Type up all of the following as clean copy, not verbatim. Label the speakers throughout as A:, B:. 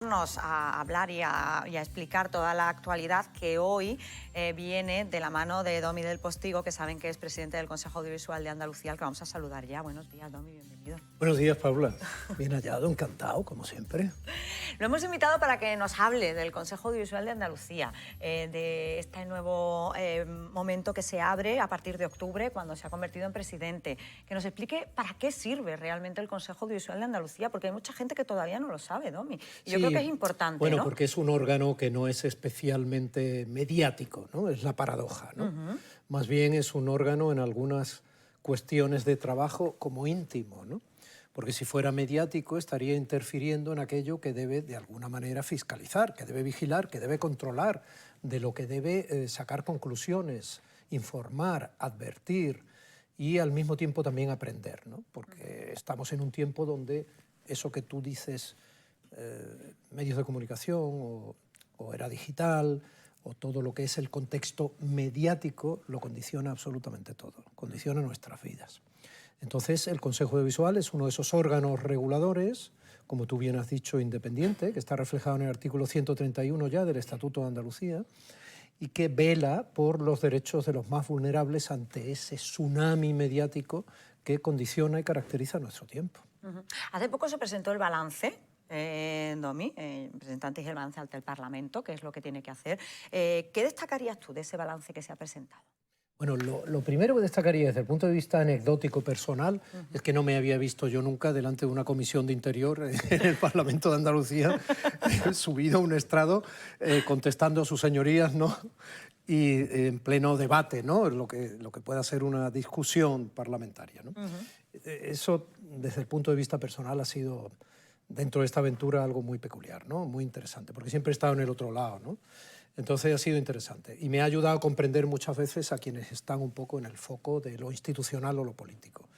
A: A hablar y a explicar toda la actualidad que hoy viene de la mano de Domi del Postigo, que saben que es presidente del Consejo Audiovisual de Andalucía, al que vamos a saludar ya. Buenos días, Domi, bienvenido.
B: Buenos días, Paula. Bien hallado, encantado, como siempre.
A: Lo hemos invitado para que nos hable del Consejo Audiovisual de Andalucía, de este nuevo momento que se abre a partir de octubre, cuando se ha convertido en presidente. Que nos explique para qué sirve realmente el Consejo Audiovisual de Andalucía, porque hay mucha gente que todavía no lo sabe, Domi. Y yo creo que es importante,
B: bueno,
A: ¿no?
B: porque es un órgano que no es especialmente mediático, ¿no? Es la paradoja, ¿no? Más bien es un órgano en algunas cuestiones de trabajo como íntimo, ¿no? Porque si fuera mediático estaría interfiriendo en aquello que debe de alguna manera fiscalizar, que debe vigilar, que debe controlar, de lo que debe sacar conclusiones, informar, advertir y al mismo tiempo también aprender, ¿no? Porque estamos en un tiempo donde eso que tú dices, medios de comunicación o era digital o todo lo que es el contexto mediático lo condiciona absolutamente todo, condiciona nuestras vidas. Entonces, el Consejo Audiovisual es uno de esos órganos reguladores, como tú bien has dicho, independiente, que está reflejado en el artículo 131 ya del Estatuto de Andalucía, y que vela por los derechos de los más vulnerables ante ese tsunami mediático que condiciona y caracteriza nuestro tiempo.
A: Hace poco se presentó el balance, Domi, representantes del balance ante el Parlamento, que es lo que tiene que hacer. ¿Qué destacarías tú de ese balance que se ha presentado?
B: Bueno, lo primero que destacaría desde el punto de vista anecdótico personal es que no me había visto yo nunca delante de una comisión de Interior en el Parlamento de Andalucía subido a un estrado contestando a sus señorías, ¿no? Y en pleno debate, ¿no? Lo que pueda ser una discusión parlamentaria, ¿no? Eso, desde el punto de vista personal, ha sido, dentro de esta aventura, algo muy peculiar, ¿no? Muy interesante, porque siempre he estado en el otro lado, ¿no? Entonces ha sido interesante y me ha ayudado a comprender muchas veces a quienes están un poco en el foco de lo institucional o lo político.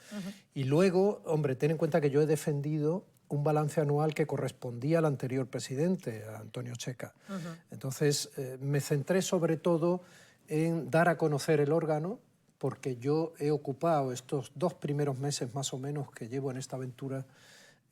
B: Y luego, hombre, ten en cuenta que yo he defendido un balance anual que correspondía al anterior presidente, a Antonio Checa. Entonces me centré sobre todo en dar a conocer el órgano, porque yo he ocupado estos 2 primeros meses más o menos que llevo en esta aventura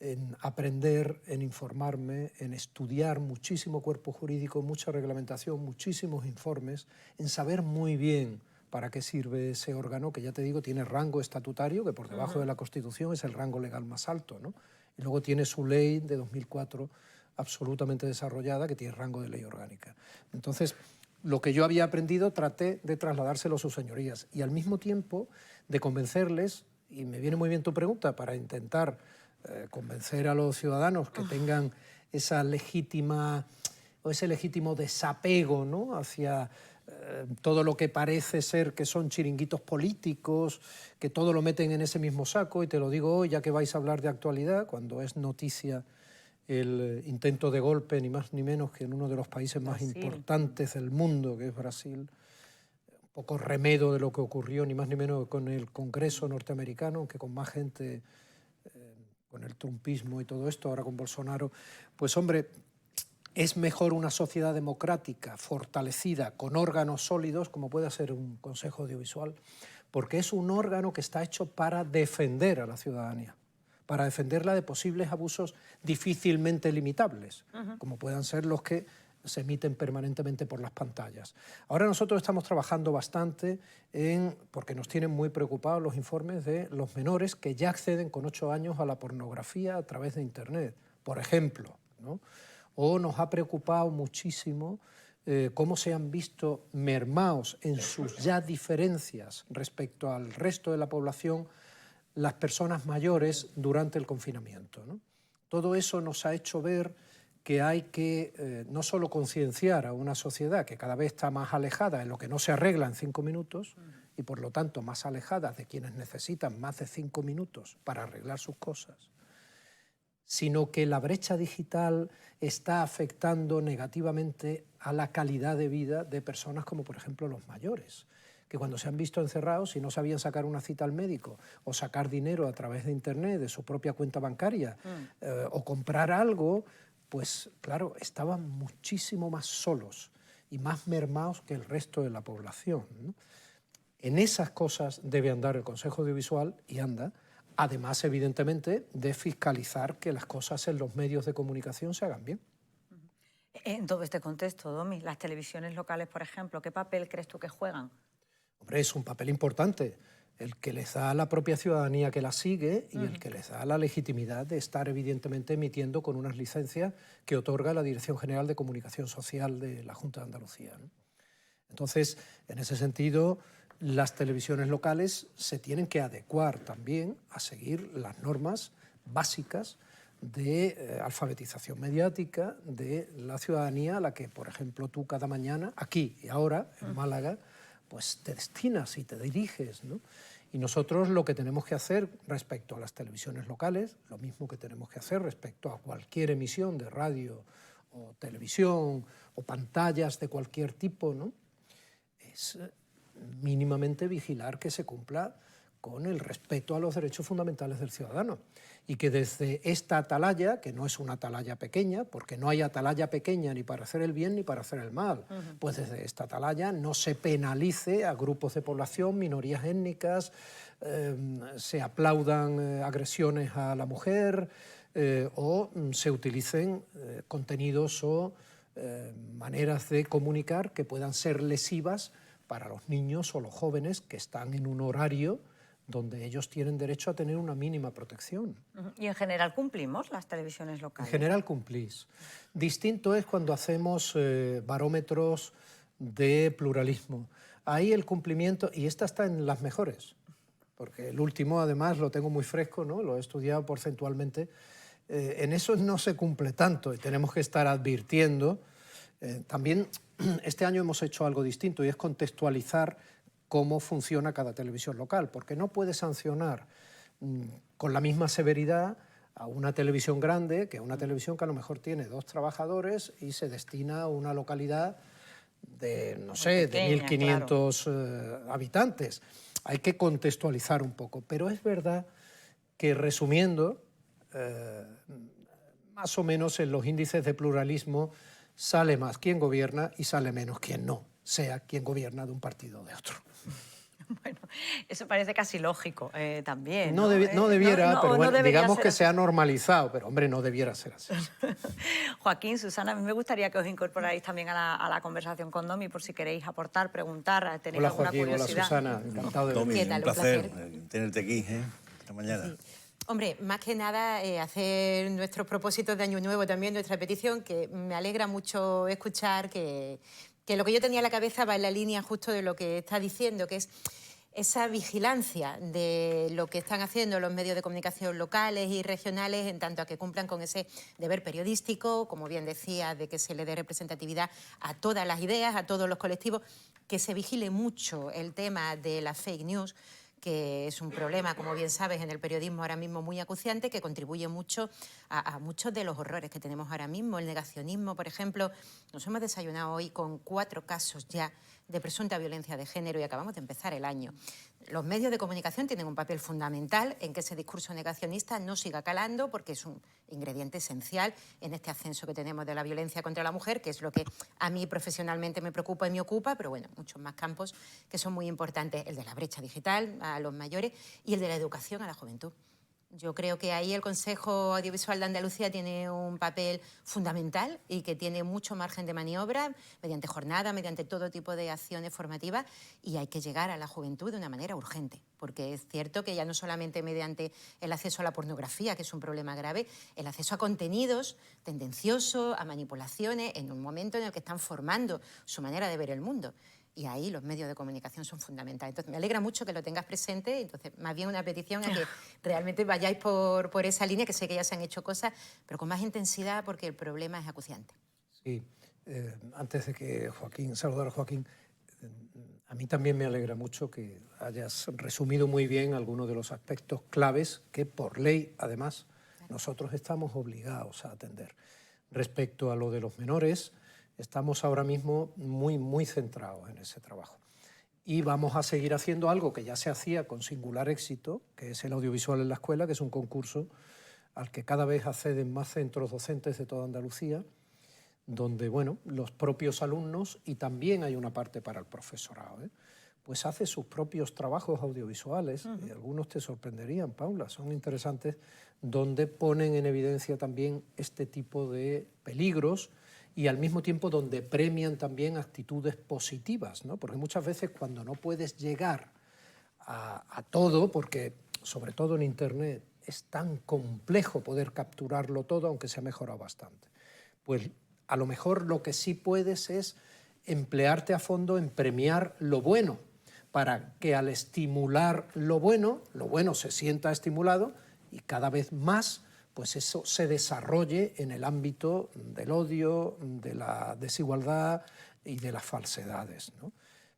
B: en aprender, en informarme, en estudiar muchísimo cuerpo jurídico, mucha reglamentación, muchísimos informes, en saber muy bien para qué sirve ese órgano, que ya te digo, tiene rango estatutario, que por debajo de la Constitución es el rango legal más alto, ¿no? Y luego tiene su ley de 2004 absolutamente desarrollada, que tiene rango de ley orgánica. Entonces, lo que yo había aprendido traté de trasladárselo a sus señorías y al mismo tiempo de convencerles, y me viene muy bien tu pregunta, para intentar convencer a los ciudadanos que tengan esa legítima o ese legítimo desapego, ¿no? Hacia todo lo que parece ser que son chiringuitos políticos, que todo lo meten en ese mismo saco, y te lo digo hoy, ya que vais a hablar de actualidad, cuando es noticia el intento de golpe, ni más ni menos que en uno de los países más importantes del mundo, que es Brasil, un poco remedo de lo que ocurrió, ni más ni menos con el Congreso norteamericano, que con más gente, con el trumpismo y todo esto, ahora con Bolsonaro, pues hombre, es mejor una sociedad democrática, fortalecida, con órganos sólidos, como puede ser un Consejo Audiovisual, porque es un órgano que está hecho para defender a la ciudadanía, para defenderla de posibles abusos difícilmente limitables, como puedan ser los que se emiten permanentemente por las pantallas. Ahora nosotros estamos trabajando bastante porque nos tienen muy preocupados los informes de los menores que ya acceden con 8 años a la pornografía a través de Internet, por ejemplo, ¿no? O nos ha preocupado muchísimo cómo se han visto mermados en sus ya diferencias respecto al resto de la población las personas mayores durante el confinamiento, ¿no? Todo eso nos ha hecho ver que hay que no solo concienciar a una sociedad que cada vez está más alejada en lo que no se arregla en 5 minutos y por lo tanto más alejada de quienes necesitan más de 5 minutos para arreglar sus cosas, sino que la brecha digital está afectando negativamente a la calidad de vida de personas como por ejemplo los mayores, que cuando se han visto encerrados y no sabían sacar una cita al médico o sacar dinero a través de Internet, de su propia cuenta bancaria, o comprar algo, pues claro, estaban muchísimo más solos y más mermados que el resto de la población, ¿no? En esas cosas debe andar el Consejo Audiovisual y anda, además evidentemente de fiscalizar que las cosas en los medios de comunicación se hagan bien.
A: En todo este contexto, Domi, las televisiones locales, por ejemplo, ¿qué papel crees tú que juegan?
B: Hombre, es un papel importante, el que les da a la propia ciudadanía que la sigue y el que les da la legitimidad de estar evidentemente emitiendo con unas licencias que otorga la Dirección General de Comunicación Social de la Junta de Andalucía, ¿no? Entonces, en ese sentido, las televisiones locales se tienen que adecuar también a seguir las normas básicas de alfabetización mediática de la ciudadanía a la que, por ejemplo, tú cada mañana, aquí y ahora, en Málaga, pues te destinas y te diriges, ¿no? Y nosotros lo que tenemos que hacer respecto a las televisiones locales, lo mismo que tenemos que hacer respecto a cualquier emisión de radio o televisión o pantallas de cualquier tipo, ¿no?, es mínimamente vigilar que se cumpla con el respeto a los derechos fundamentales del ciudadano y que desde esta atalaya, que no es una atalaya pequeña, porque no hay atalaya pequeña ni para hacer el bien ni para hacer el mal, pues desde esta atalaya no se penalice a grupos de población, minorías étnicas, se aplaudan agresiones a la mujer o se utilicen contenidos o maneras de comunicar que puedan ser lesivas para los niños o los jóvenes que están en un horario donde ellos tienen derecho a tener una mínima protección.
A: ¿Y en general cumplimos las televisiones
B: En
A: locales?
B: general cumplís. Distinto es cuando hacemos barómetros de pluralismo. Ahí el cumplimiento, y esta está en las mejores, porque el último además lo tengo muy fresco, ¿no?, lo he estudiado porcentualmente, en eso no se cumple tanto y tenemos que estar advirtiendo. También este año hemos hecho algo distinto y es contextualizar cómo funciona cada televisión local, porque no puede sancionar con la misma severidad a una televisión grande que a una televisión que a lo mejor tiene 2 trabajadores y se destina a una localidad de, no sé, de 1.500 habitantes. Hay que contextualizar un poco, pero es verdad que, resumiendo, más o menos en los índices de pluralismo sale más quien gobierna y sale menos quien no, sea quien gobierna de un partido o de otro.
A: Bueno, eso parece casi lógico también.
B: No debiera, pero bueno, digamos que
A: así.
B: se ha normalizado, pero hombre, no debiera ser así.
A: Joaquín, Susana, a mí me gustaría que os incorporáis también a la conversación con Domi por si queréis aportar, preguntar, tenéis
B: Hola
A: alguna
B: Joaquín, hola
A: curiosidad.
B: Susana, encantado de
C: Domi,
B: verte.
D: ¿Qué tal?
C: un
D: Un
C: placer
D: placer.
C: tenerte aquí esta mañana.
D: Sí. Hombre, más que nada hacer nuestros propósitos de Año Nuevo también, nuestra petición, que me alegra mucho escuchar que lo que yo tenía en la cabeza va en la línea justo de lo que está diciendo, que es esa vigilancia de lo que están haciendo los medios de comunicación locales y regionales en tanto a que cumplan con ese deber periodístico, como bien decía, de que se le dé representatividad a todas las ideas, a todos los colectivos, que se vigile mucho el tema de las fake news, que es un problema, como bien sabes, en el periodismo ahora mismo muy acuciante, que contribuye mucho a muchos de los horrores que tenemos ahora mismo. El negacionismo, por ejemplo, nos hemos desayunado hoy con 4 casos ya de presunta violencia de género y acabamos de empezar el año. Los medios de comunicación tienen un papel fundamental en que ese discurso negacionista no siga calando, porque es un ingrediente esencial en este ascenso que tenemos de la violencia contra la mujer, que es lo que a mí profesionalmente me preocupa y me ocupa, pero bueno, muchos más campos que son muy importantes, el de la brecha digital a los mayores y el de la educación a la juventud. Yo creo que ahí el Consejo Audiovisual de Andalucía tiene un papel fundamental y que tiene mucho margen de maniobra mediante jornadas, mediante todo tipo de acciones formativas, y hay que llegar a la juventud de una manera urgente, porque es cierto que ya no solamente mediante el acceso a la pornografía, que es un problema grave, el acceso a contenidos tendenciosos, a manipulaciones, en un momento en el que están formando su manera de ver el mundo. Y ahí los medios de comunicación son fundamentales. Entonces, me alegra mucho que lo tengas presente. Entonces, más bien una petición a que realmente vayáis por esa línea, que sé que ya se han hecho cosas, pero con más intensidad porque el problema es acuciante.
B: Sí, antes de que saludar a Joaquín, a mí también me alegra mucho que hayas resumido muy bien algunos de los aspectos claves que por ley, además, nosotros estamos obligados a atender. Respecto a lo de los menores, estamos ahora mismo muy centrados en ese trabajo. Y vamos a seguir haciendo algo que ya se hacía con singular éxito, que es el audiovisual en la escuela, que es un concurso al que cada vez acceden más centros docentes de toda Andalucía, donde, bueno, los propios alumnos, y también hay una parte para el profesorado, pues hace sus propios trabajos audiovisuales, y algunos te sorprenderían, Paula, son interesantes, donde ponen en evidencia también este tipo de peligros y al mismo tiempo donde premian también actitudes positivas, ¿no? Porque muchas veces cuando no puedes llegar a todo, porque sobre todo en Internet es tan complejo poder capturarlo todo, aunque se ha mejorado bastante, pues a lo mejor lo que sí puedes es emplearte a fondo en premiar lo bueno, para que al estimular lo bueno se sienta estimulado y cada vez más pues eso se desarrolle en el ámbito del odio, de la desigualdad y de las falsedades, ¿no?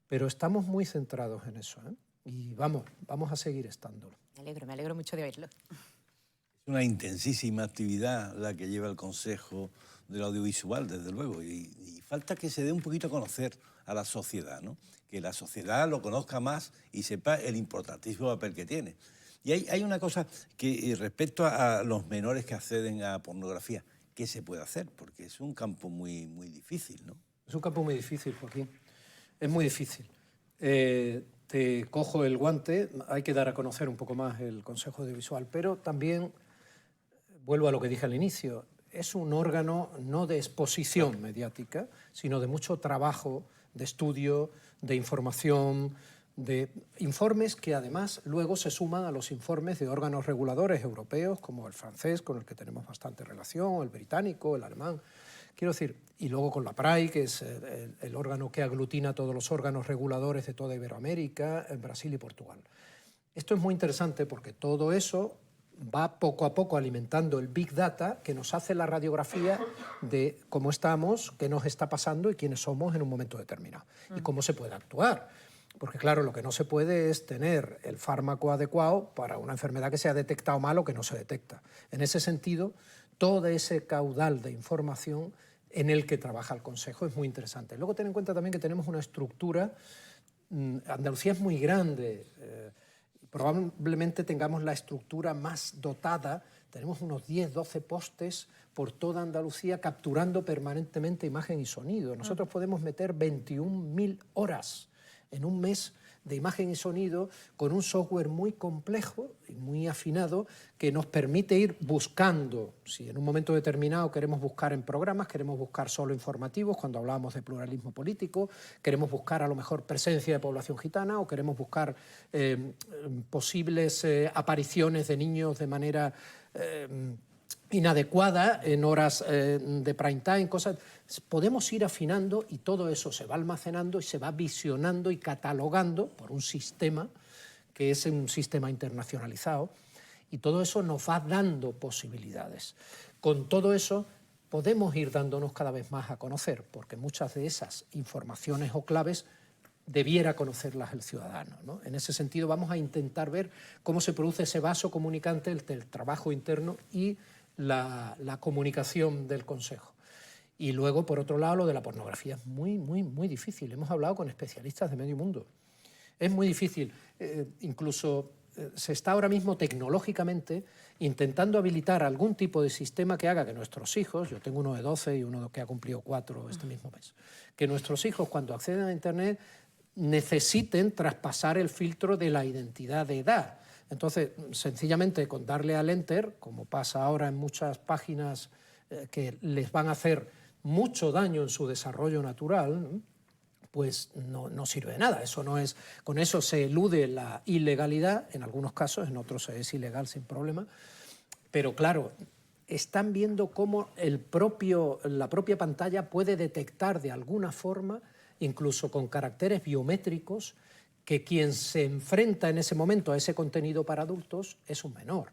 B: Pero estamos muy centrados en eso, ¿eh? Y vamos a seguir estándolo.
D: Me alegro mucho de oírlo.
C: Es una intensísima actividad la que lleva el Consejo del Audiovisual, desde luego, y falta que se dé un poquito a conocer a la sociedad, ¿no? Que la sociedad lo conozca más y sepa el importantísimo papel que tiene. Y hay una cosa que respecto a los menores que acceden a pornografía, ¿qué se puede hacer? Porque es un campo muy, muy difícil, ¿no?
B: Es un campo muy difícil, Joaquín. Es muy difícil. Te cojo el guante, hay que dar a conocer un poco más el Consejo Audiovisual, pero también, vuelvo a lo que dije al inicio, es un órgano no de exposición mediática, sino de mucho trabajo, de estudio, de información, de informes que además luego se suman a los informes de órganos reguladores europeos, como el francés, con el que tenemos bastante relación, el británico, el alemán. Quiero decir, y luego con la PRAI, que es el órgano que aglutina todos los órganos reguladores de toda Iberoamérica, en Brasil y Portugal. Esto es muy interesante porque todo eso va poco a poco alimentando el Big Data que nos hace la radiografía de cómo estamos, qué nos está pasando y quiénes somos en un momento determinado. Y cómo se puede actuar. Porque claro, lo que no se puede es tener el fármaco adecuado para una enfermedad que se ha detectado mal o que no se detecta. En ese sentido, todo ese caudal de información en el que trabaja el Consejo es muy interesante. Luego ten en cuenta también que tenemos una estructura, Andalucía es muy grande, probablemente tengamos la estructura más dotada, tenemos unos 10, 12 postes por toda Andalucía capturando permanentemente imagen y sonido. Nosotros podemos meter 21.000 horas en un mes de imagen y sonido con un software muy complejo y muy afinado que nos permite ir buscando, si en un momento determinado queremos buscar en programas, queremos buscar solo informativos, cuando hablábamos de pluralismo político, queremos buscar a lo mejor presencia de población gitana o queremos buscar posibles apariciones de niños de manera inadecuada en horas de prime time, cosas. Podemos ir afinando y todo eso se va almacenando y se va visionando y catalogando por un sistema que es un sistema internacionalizado y todo eso nos va dando posibilidades. Con todo eso podemos ir dándonos cada vez más a conocer porque muchas de esas informaciones o claves debiera conocerlas el ciudadano, ¿no? En ese sentido vamos a intentar ver cómo se produce ese vaso comunicante entre el trabajo interno y la comunicación del Consejo. Y luego, por otro lado, lo de la pornografía es muy, muy, muy difícil. Hemos hablado con especialistas de medio mundo. Es muy difícil. Incluso se está ahora mismo tecnológicamente intentando habilitar algún tipo de sistema que haga que nuestros hijos, yo tengo uno de 12 y uno que ha cumplido 4 este mismo mes, que nuestros hijos cuando acceden a Internet necesiten traspasar el filtro de la identidad de edad. Entonces, sencillamente con darle al Enter, como pasa ahora en muchas páginas que les van a hacer mucho daño en su desarrollo natural, ¿no? Pues no sirve de nada. Eso no es, con eso se elude la ilegalidad, en algunos casos, en otros es ilegal sin problema, pero claro, están viendo cómo la propia pantalla puede detectar de alguna forma, incluso con caracteres biométricos, que quien se enfrenta en ese momento a ese contenido para adultos es un menor.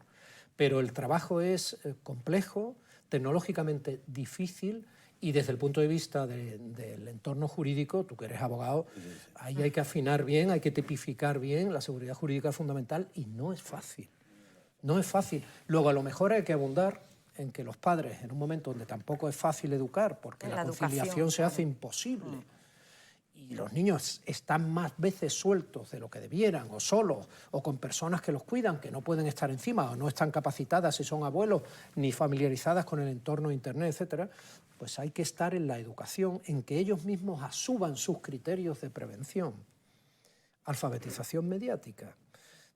B: Pero el trabajo es complejo, tecnológicamente difícil y desde el punto de vista del entorno jurídico, tú que eres abogado, ahí hay que afinar bien, hay que tipificar bien, la seguridad jurídica es fundamental y no es fácil. No es fácil. Luego a lo mejor hay que abundar en que los padres, en un momento donde tampoco es fácil educar, porque la conciliación se hace imposible, y los niños están más veces sueltos de lo que debieran, o solos, o con personas que los cuidan, que no pueden estar encima, o no están capacitadas si son abuelos, ni familiarizadas con el entorno de Internet, etcétera, pues hay que estar en la educación, en que ellos mismos asuman sus criterios de prevención. Alfabetización mediática.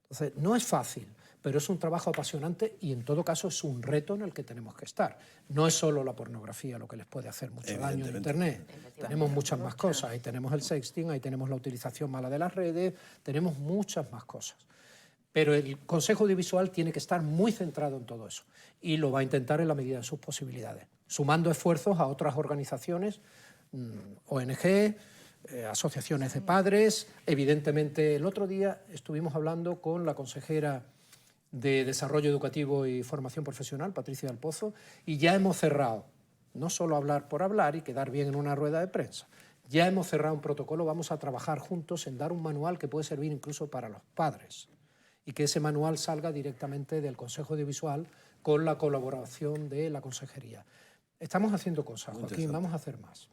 B: Entonces, no es fácil, pero es un trabajo apasionante y en todo caso es un reto en el que tenemos que estar. No es solo la pornografía lo que les puede hacer mucho daño en Internet. Tenemos muchas más cosas. Ahí tenemos el sexting, ahí tenemos la utilización mala de las redes, tenemos muchas más cosas. Pero el Consejo Audiovisual tiene que estar muy centrado en todo eso y lo va a intentar en la medida de sus posibilidades, sumando esfuerzos a otras organizaciones, ONG, asociaciones de padres. Evidentemente, el otro día estuvimos hablando con la consejera de Desarrollo Educativo y Formación Profesional, Patricia del Pozo, y ya hemos cerrado, no solo hablar por hablar y quedar bien en una rueda de prensa, ya hemos cerrado un protocolo, vamos a trabajar juntos en dar un manual que puede servir incluso para los padres y que ese manual salga directamente del Consejo Audiovisual con la colaboración de la Consejería. Estamos haciendo cosas, Joaquín, vamos a hacer más.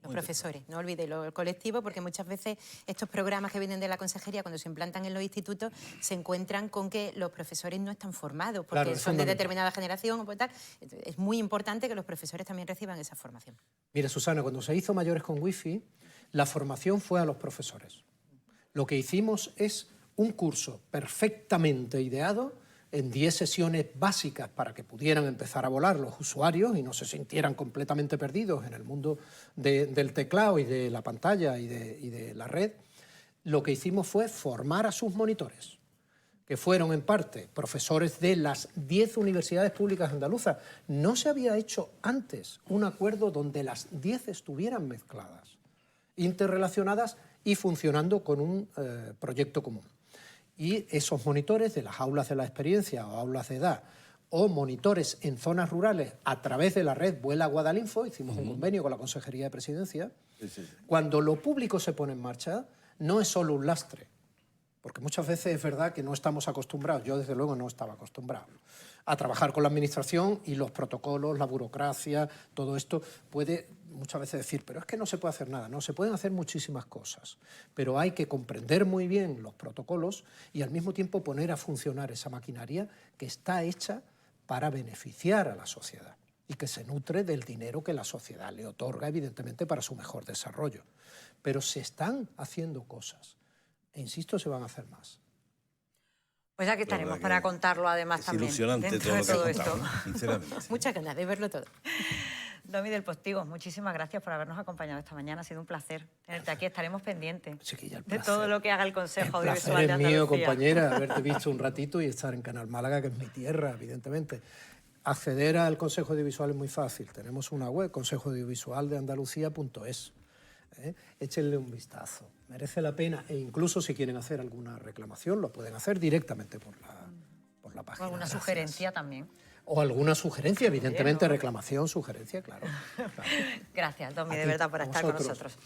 D: Los profesores, no olvide el colectivo, porque muchas veces estos programas que vienen de la consejería, cuando se implantan en los institutos, se encuentran con que los profesores no están formados, porque
B: Claro,
D: son de determinada generación o por tal. Es muy importante que los profesores también reciban esa formación.
B: Mire, Susana, cuando se hizo Mayores con Wifi, la formación fue a los profesores. Lo que hicimos es un curso perfectamente ideado en 10 sesiones básicas para que pudieran empezar a volar los usuarios y no se sintieran completamente perdidos en el mundo del teclado y de la pantalla y de la red. Lo que hicimos fue formar a sus monitores, que fueron en parte profesores de las 10 universidades públicas andaluzas. No se había hecho antes un acuerdo donde las 10 estuvieran mezcladas, interrelacionadas y funcionando con un proyecto común. Y esos monitores de las aulas de la experiencia o aulas de edad o monitores en zonas rurales a través de la red Vuela Guadalinfo, hicimos un convenio con la Consejería de Presidencia, cuando lo público se pone en marcha no es solo un lastre, porque muchas veces es verdad que no estamos acostumbrados, yo desde luego no estaba acostumbrado, a trabajar con la administración y los protocolos, la burocracia, todo esto puede muchas veces decir, pero es que no se puede hacer nada. No, se pueden hacer muchísimas cosas, pero hay que comprender muy bien los protocolos y al mismo tiempo poner a funcionar esa maquinaria que está hecha para beneficiar a la sociedad y que se nutre del dinero que la sociedad le otorga, evidentemente, para su mejor desarrollo. Pero se están haciendo cosas e, insisto, se van a hacer más.
A: Pues aquí estaremos para contarlo además también.
C: Es ilusionante
A: dentro
C: todo
A: de
C: lo que
A: todo
C: ha contado,
A: esto.
C: sinceramente.
D: Muchas ganas de verlo todo.
A: Domi del Postigo, muchísimas gracias por habernos acompañado esta mañana. Ha sido un placer tenerte aquí. Estaremos pendientes
B: Chiquilla,
A: de todo lo que haga el Consejo Audiovisual de
B: El placer es
A: Andalucía.
B: mío, compañera, haberte visto un ratito y estar en Canal Málaga, que es mi tierra, evidentemente. Acceder al Consejo Audiovisual es muy fácil. Tenemos una web, consejoaudiovisualdeandalucía.es. Échenle un vistazo. Merece la pena e incluso si quieren hacer alguna reclamación lo pueden hacer directamente por la página.
A: O alguna
B: Gracias.
A: sugerencia también.
B: O alguna sugerencia, evidentemente, reclamación, sugerencia, claro.
A: Gracias, Domi,
B: A
A: de
B: ti,
A: verdad, por
B: a
A: estar con
B: vosotros.
A: nosotros.